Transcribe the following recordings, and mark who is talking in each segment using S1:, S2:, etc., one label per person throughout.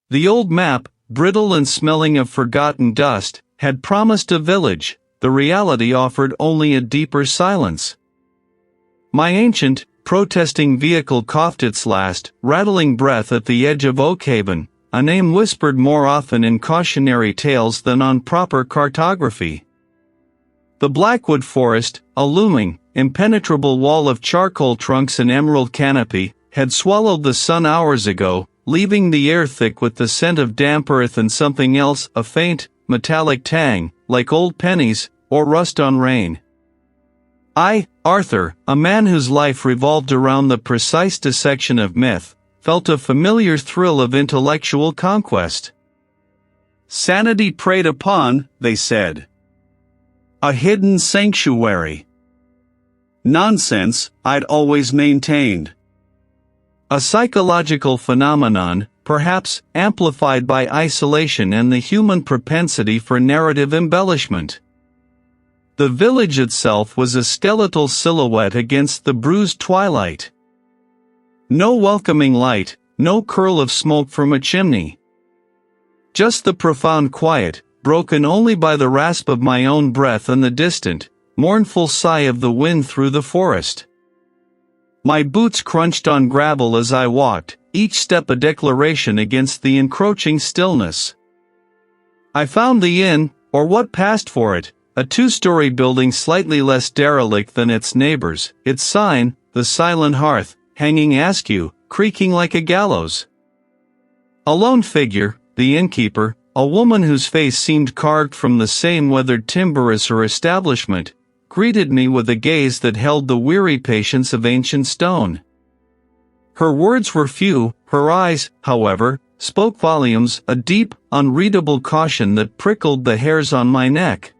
S1: The old map, brittle and smelling of forgotten dust, had promised a village. The reality offered only a deeper silence. My ancient, protesting vehicle coughed its last, rattling breath at the edge of Oakhaven, a name whispered more often in cautionary tales than on proper cartography. The Blackwood Forest, a looming, impenetrable wall of charcoal trunks and emerald canopy, had swallowed the sun hours ago, leaving the air thick with the scent of damp earth and something else, a faint, metallic tang, like old pennies, or rust on rain. I, Arthur, a man whose life revolved around the precise dissection of myth, felt a familiar thrill of intellectual conquest. Sanity preyed upon, they said. A hidden sanctuary. Nonsense, I'd always maintained. A psychological phenomenon, perhaps amplified by isolation and the human propensity for narrative embellishment. The village itself was a skeletal silhouette against the bruised twilight. No welcoming light, no curl of smoke from a chimney. Just the profound quiet, broken only by the rasp of my own breath and the distant, mournful sigh of the wind through the forest. My boots crunched on gravel as I walked, each step a declaration against the encroaching stillness. I found the inn, or what passed for it, a two-story building slightly less derelict than its neighbors, its sign, the Silent Hearth, hanging askew, creaking like a gallows. A lone figure, the innkeeper, a woman whose face seemed carved from the same weathered timber as her establishment, greeted me with a gaze that held the weary patience of ancient stone. Her words were few, her eyes, however, spoke volumes, a deep, unreadable caution that prickled the hairs on my neck.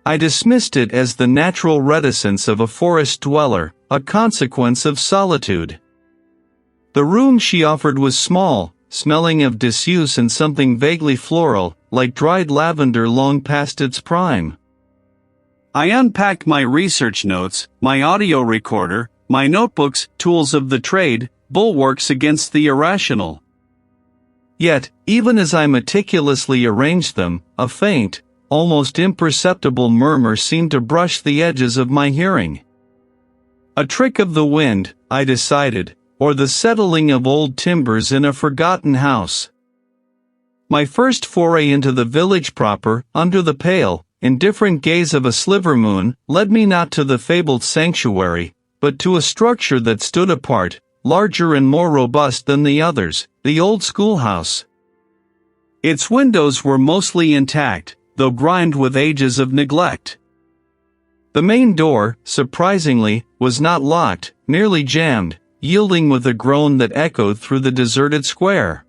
S1: I dismissed it as the natural reticence of a forest dweller, a consequence of solitude. The room she offered was small, smelling of disuse and something vaguely floral, like dried lavender long past its prime. I unpacked my research notes, my audio recorder, my notebooks, tools of the trade, bulwarks against the irrational. Yet, even as I meticulously arranged them, a faint, almost imperceptible murmur seemed to brush the edges of my hearing. A trick of the wind, I decided, or the settling of old timbers in a forgotten house. My first foray into the village proper, under the pale, indifferent gaze of a sliver moon, led me not to the fabled sanctuary, but to a structure that stood apart, larger and more robust than the others, the old schoolhouse. Its windows were mostly intact, though grimed with ages of neglect. The main door, surprisingly, was not locked, merely jammed, yielding with a groan that echoed through the deserted square.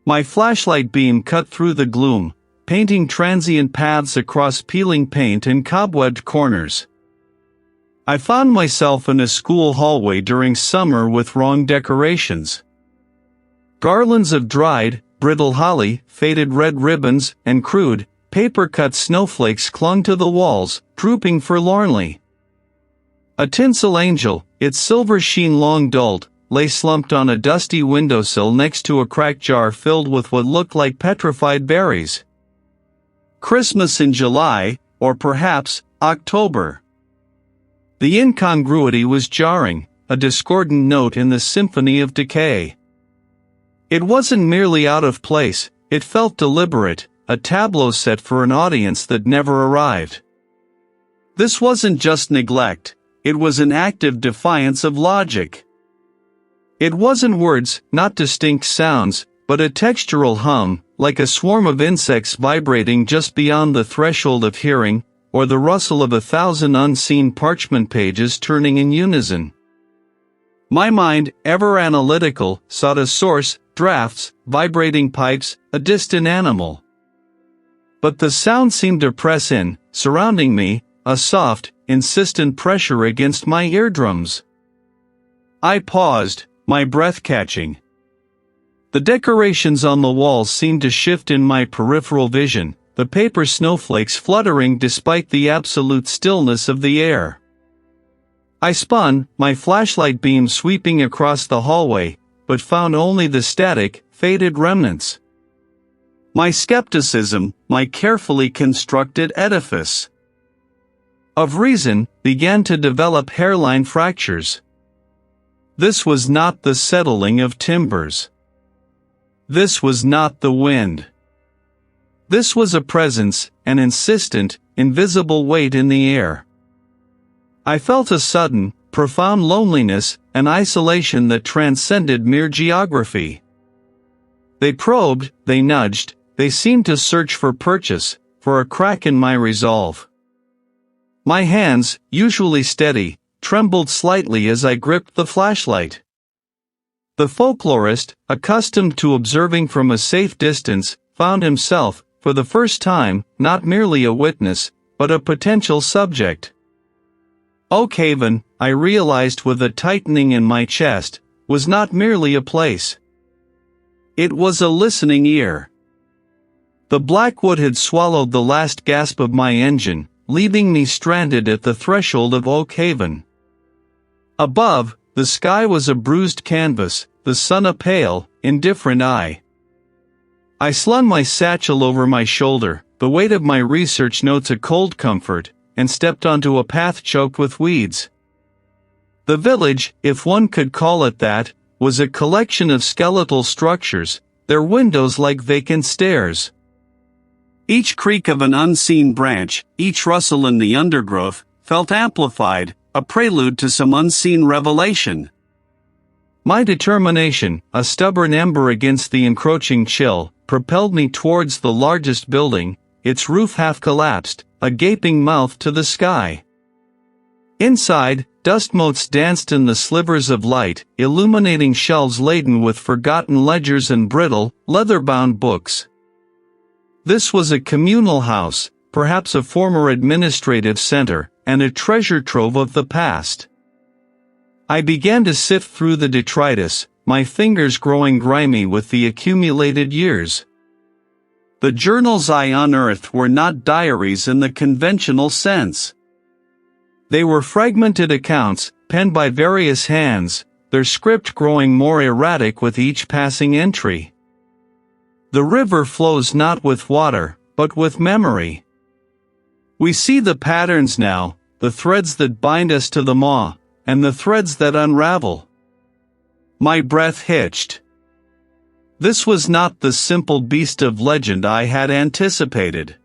S1: My flashlight beam cut through the gloom, painting transient paths across peeling paint and cobwebbed corners. I found myself in a school hallway during summer with wrong decorations. Garlands of dried, brittle holly, faded red ribbons, and crude, paper-cut snowflakes clung to the walls, drooping forlornly. A tinsel angel, its silver sheen long dulled, lay slumped on a dusty windowsill next to a cracked jar filled with what looked like petrified berries. Christmas in July, or perhaps, October. The incongruity was jarring, a discordant note in the symphony of decay. It wasn't merely out of place, it felt deliberate, a tableau set for an audience that never arrived. This wasn't just neglect, it was an active defiance of logic. It wasn't words, not distinct sounds, but a textural hum, like a swarm of insects vibrating just beyond the threshold of hearing, or the rustle of 1,000 unseen parchment pages turning in unison. My mind, ever analytical, sought a source, drafts, vibrating pipes, a distant animal. But the sound seemed to press in, surrounding me, a soft, insistent pressure against my eardrums. I paused, my breath catching. The decorations on the walls seemed to shift in my peripheral vision, the paper snowflakes fluttering despite the absolute stillness of the air. I spun, my flashlight beam sweeping across the hallway, but found only the static, faded remnants. My skepticism, my carefully constructed edifice of reason, began to develop hairline fractures. This was not the settling of timbers. This was not the wind. This was a presence, an insistent, invisible weight in the air. I felt a sudden, profound loneliness, an isolation that transcended mere geography. They probed, they nudged, they seemed to search for purchase, for a crack in my resolve. My hands, usually steady, trembled slightly as I gripped the flashlight. The folklorist, accustomed to observing from a safe distance, found himself, for the first time, not merely a witness, but a potential subject. Oak Haven, I realized with a tightening in my chest, was not merely a place. It was a listening ear. The Blackwood had swallowed the last gasp of my engine, leaving me stranded at the threshold of Oak Haven. Above, the sky was a bruised canvas, the sun a pale, indifferent eye. I slung my satchel over my shoulder, the weight of my research notes a cold comfort, and stepped onto a path choked with weeds. The village, if one could call it that, was a collection of skeletal structures, their windows like vacant stairs. Each creak of an unseen branch, each rustle in the undergrowth, felt amplified, a prelude to some unseen revelation. My determination, a stubborn ember against the encroaching chill, propelled me towards the largest building, its roof half collapsed, a gaping mouth to the sky. Inside, dust motes danced in the slivers of light, illuminating shelves laden with forgotten ledgers and brittle, leather-bound books. This was a communal house, perhaps a former administrative center, and a treasure trove of the past. I began to sift through the detritus, my fingers growing grimy with the accumulated years. The journals I unearthed were not diaries in the conventional sense. They were fragmented accounts, penned by various hands, their script growing more erratic with each passing entry. The river flows not with water, but with memory. We see the patterns now, the threads that bind us to the maw, and the threads that unravel. My breath hitched. This was not the simple beast of legend I had anticipated.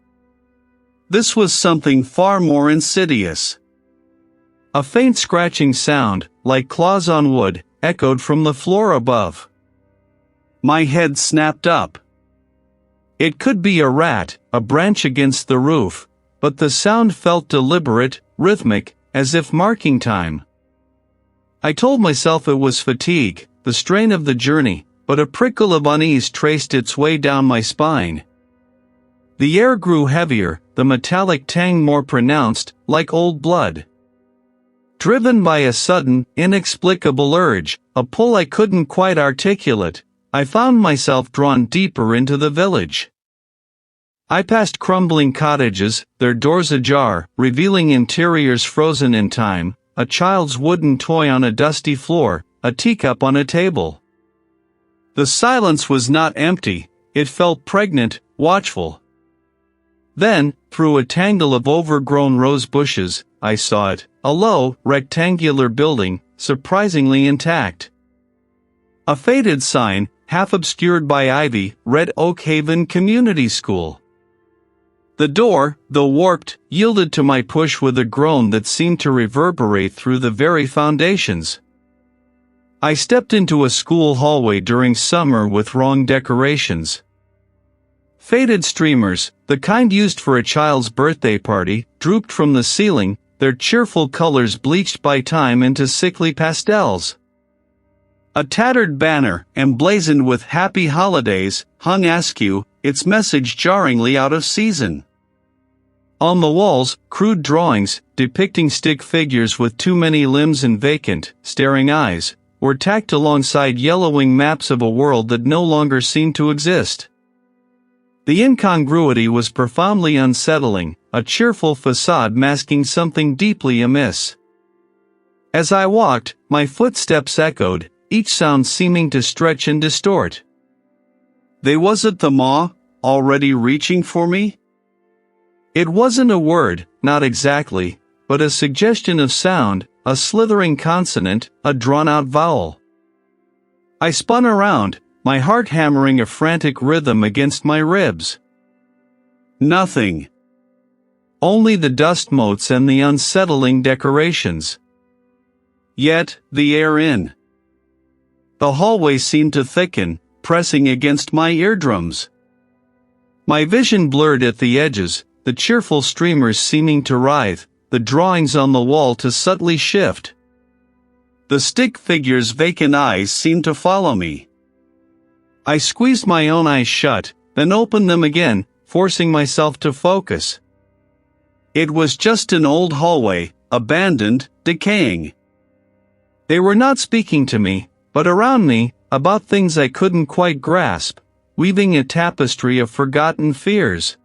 S1: This was something far more insidious. A faint scratching sound, like claws on wood, echoed from the floor above. My head snapped up. It could be a rat, a branch against the roof, but the sound felt deliberate, rhythmic, as if marking time. I told myself it was fatigue, the strain of the journey, but a prickle of unease traced its way down my spine. The air grew heavier, the metallic tang more pronounced, like old blood. Driven by a sudden, inexplicable urge, a pull I couldn't quite articulate, I found myself drawn deeper into the village. I passed crumbling cottages, their doors ajar, revealing interiors frozen in time, a child's wooden toy on a dusty floor, a teacup on a table. The silence was not empty, it felt pregnant, watchful. Then, through a tangle of overgrown rose bushes, I saw it, a low, rectangular building, surprisingly intact. A faded sign, half obscured by ivy, read Oak Haven Community School. The door, though warped, yielded to my push with a groan that seemed to reverberate through the very foundations. I stepped into a school hallway during summer with wrong decorations. Faded streamers, the kind used for a child's birthday party, drooped from the ceiling, their cheerful colors bleached by time into sickly pastels. A tattered banner, emblazoned with Happy Holidays, hung askew, its message jarringly out of season. On the walls, crude drawings, depicting stick figures with too many limbs and vacant, staring eyes, were tacked alongside yellowing maps of a world that no longer seemed to exist. The incongruity was profoundly unsettling, a cheerful facade masking something deeply amiss. As I walked, my footsteps echoed, each sound seeming to stretch and distort. Was it the maw, already reaching for me? It wasn't a word, not exactly, but a suggestion of sound, a slithering consonant, a drawn-out vowel. I spun around, my heart hammering a frantic rhythm against my ribs. Nothing. Only the dust motes and the unsettling decorations. Yet, the air in the hallway seemed to thicken, pressing against my eardrums. My vision blurred at the edges, the cheerful streamers seeming to writhe, the drawings on the wall to subtly shift. The stick figure's vacant eyes seemed to follow me. I squeezed my own eyes shut, then opened them again, forcing myself to focus. It was just an old hallway, abandoned, decaying. They were not speaking to me, but around me, about things I couldn't quite grasp, weaving a tapestry of forgotten fears.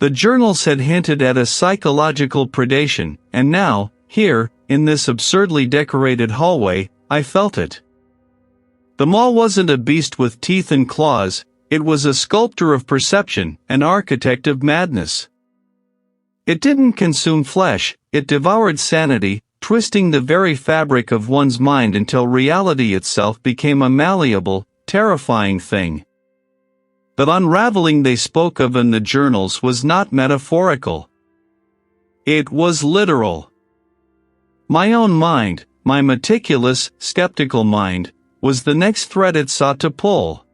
S1: The journals had hinted at a psychological predation, and now, here, in this absurdly decorated hallway, I felt it. The maw wasn't a beast with teeth and claws, it was a sculptor of perception, an architect of madness. It didn't consume flesh, it devoured sanity, twisting the very fabric of one's mind until reality itself became a malleable, terrifying thing. The unraveling they spoke of in the journals was not metaphorical. It was literal. My own mind, my meticulous, skeptical mind, was the next thread it sought to pull.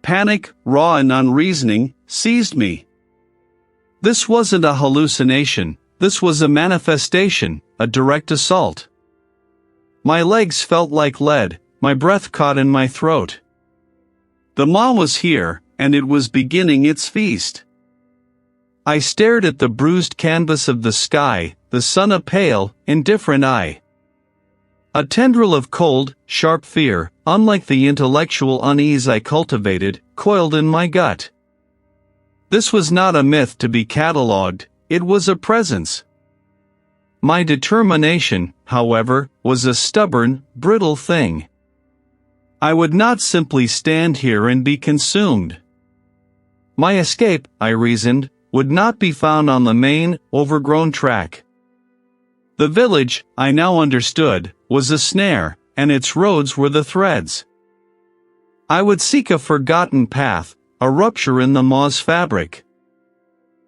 S1: Panic, raw and unreasoning, seized me. This wasn't a hallucination, this was a manifestation, a direct assault. My legs felt like lead, my breath caught in my throat. The maw was here, and it was beginning its feast. I stared at the bruised canvas of the sky, the sun a pale, indifferent eye. A tendril of cold, sharp fear, unlike the intellectual unease I cultivated, coiled in my gut. This was not a myth to be catalogued, it was a presence. My determination, however, was a stubborn, brittle thing. I would not simply stand here and be consumed. My escape, I reasoned, would not be found on the main, overgrown track. The village, I now understood, was a snare, and its roads were the threads. I would seek a forgotten path, a rupture in the maw's fabric.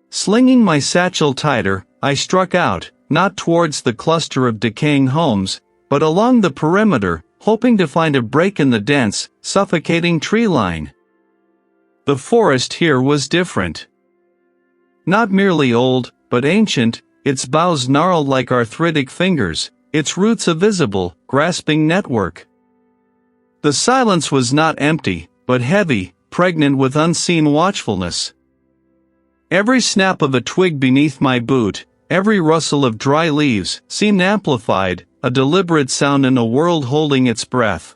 S1: Slinging my satchel tighter, I struck out, not towards the cluster of decaying homes, but along the perimeter, hoping to find a break in the dense, suffocating tree line. The forest here was different. Not merely old, but ancient, its boughs gnarled like arthritic fingers, its roots a visible, grasping network. The silence was not empty, but heavy, pregnant with unseen watchfulness. Every snap of a twig beneath my boot, every rustle of dry leaves, seemed amplified, a deliberate sound in a world holding its breath.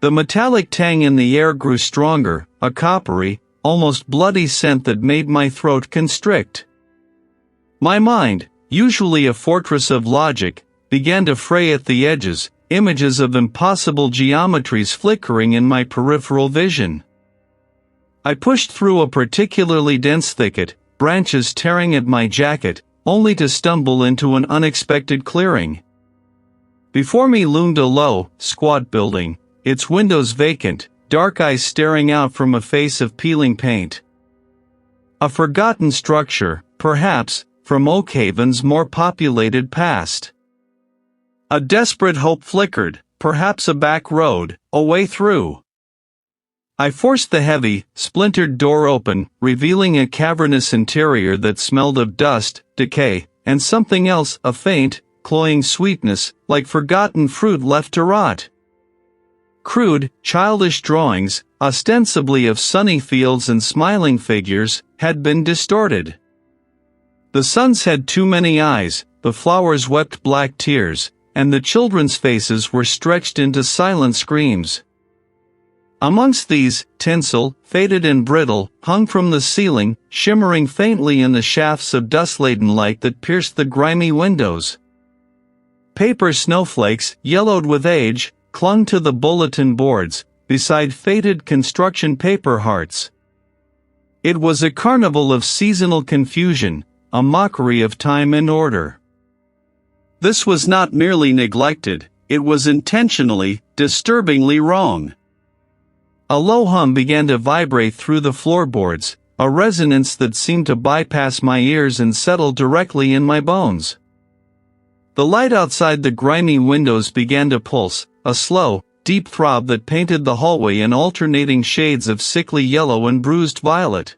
S1: The metallic tang in the air grew stronger, a coppery, almost bloody scent that made my throat constrict. My mind, usually a fortress of logic, began to fray at the edges, images of impossible geometries flickering in my peripheral vision. I pushed through a particularly dense thicket, branches tearing at my jacket, only to stumble into an unexpected clearing. Before me loomed a low, squat building, its windows vacant, dark eyes staring out from a face of peeling paint. A forgotten structure, perhaps, from Oakhaven's more populated past. A desperate hope flickered, perhaps a back road, a way through. I forced the heavy, splintered door open, revealing a cavernous interior that smelled of dust, decay, and something else, a faint, cloying sweetness, like forgotten fruit left to rot. Crude, childish drawings, ostensibly of sunny fields and smiling figures, had been distorted. The suns had too many eyes, the flowers wept black tears, and the children's faces were stretched into silent screams. Amongst these, tinsel, faded and brittle, hung from the ceiling, shimmering faintly in the shafts of dust-laden light that pierced the grimy windows. Paper snowflakes, yellowed with age, clung to the bulletin boards, beside faded construction paper hearts. It was a carnival of seasonal confusion, a mockery of time and order. This was not merely neglected, it was intentionally, disturbingly wrong. A low hum began to vibrate through the floorboards, a resonance that seemed to bypass my ears and settle directly in my bones. The light outside the grimy windows began to pulse, a slow, deep throb that painted the hallway in alternating shades of sickly yellow and bruised violet.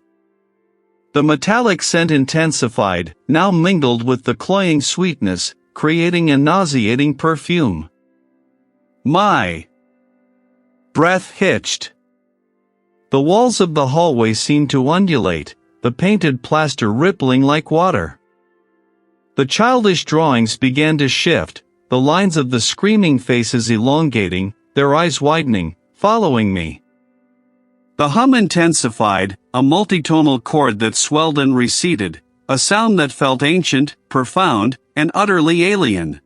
S1: The metallic scent intensified, now mingled with the cloying sweetness, creating a nauseating perfume. My breath hitched. The walls of the hallway seemed to undulate, the painted plaster rippling like water. The childish drawings began to shift, the lines of the screaming faces elongating, their eyes widening, following me. The hum intensified, a multitonal chord that swelled and receded, a sound that felt ancient, profound, and utterly alien.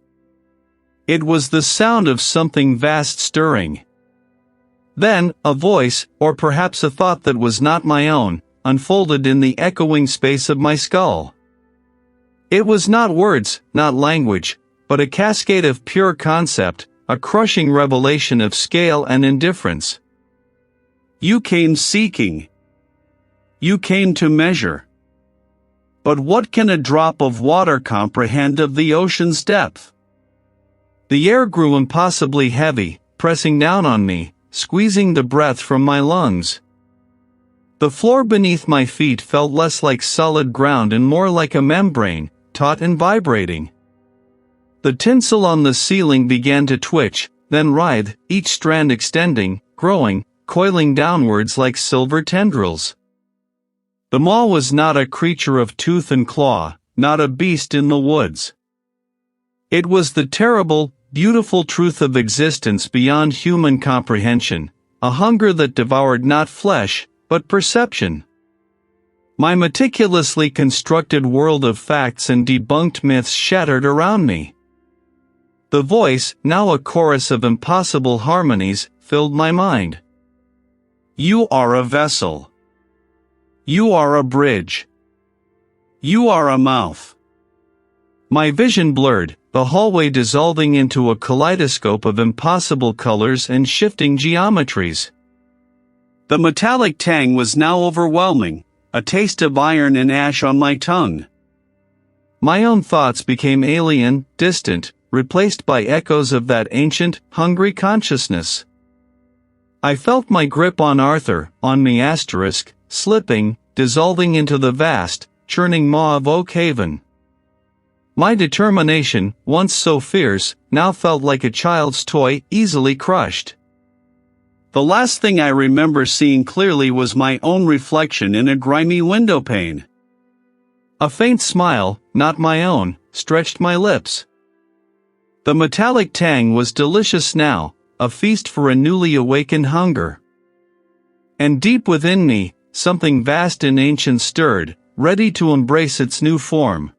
S1: It was the sound of something vast stirring. Then, a voice, or perhaps a thought that was not my own, unfolded in the echoing space of my skull. It was not words, not language, but a cascade of pure concept, a crushing revelation of scale and indifference. You came seeking. You came to measure. But what can a drop of water comprehend of the ocean's depth? The air grew impossibly heavy, pressing down on me, squeezing the breath from my lungs. The floor beneath my feet felt less like solid ground and more like a membrane, taut and vibrating. The tinsel on the ceiling began to twitch, then writhe, each strand extending, growing, coiling downwards like silver tendrils. The mall was not a creature of tooth and claw, not a beast in the woods. It was the terrible, beautiful truth of existence beyond human comprehension, a hunger that devoured not flesh, but perception. My meticulously constructed world of facts and debunked myths shattered around me. The voice, now a chorus of impossible harmonies, filled my mind. You are a vessel. You are a bridge. You are a mouth. My vision blurred, the hallway dissolving into a kaleidoscope of impossible colors and shifting geometries. The metallic tang was now overwhelming, a taste of iron and ash on my tongue. My own thoughts became alien, distant, replaced by echoes of that ancient, hungry consciousness. I felt my grip on Arthur, on me asterisk, slipping, dissolving into the vast, churning maw of Oak Haven. My determination, once so fierce, now felt like a child's toy, easily crushed. The last thing I remember seeing clearly was my own reflection in a grimy window pane. A faint smile, not my own, stretched my lips. The metallic tang was delicious now, a feast for a newly awakened hunger. And deep within me, something vast and ancient stirred, ready to embrace its new form.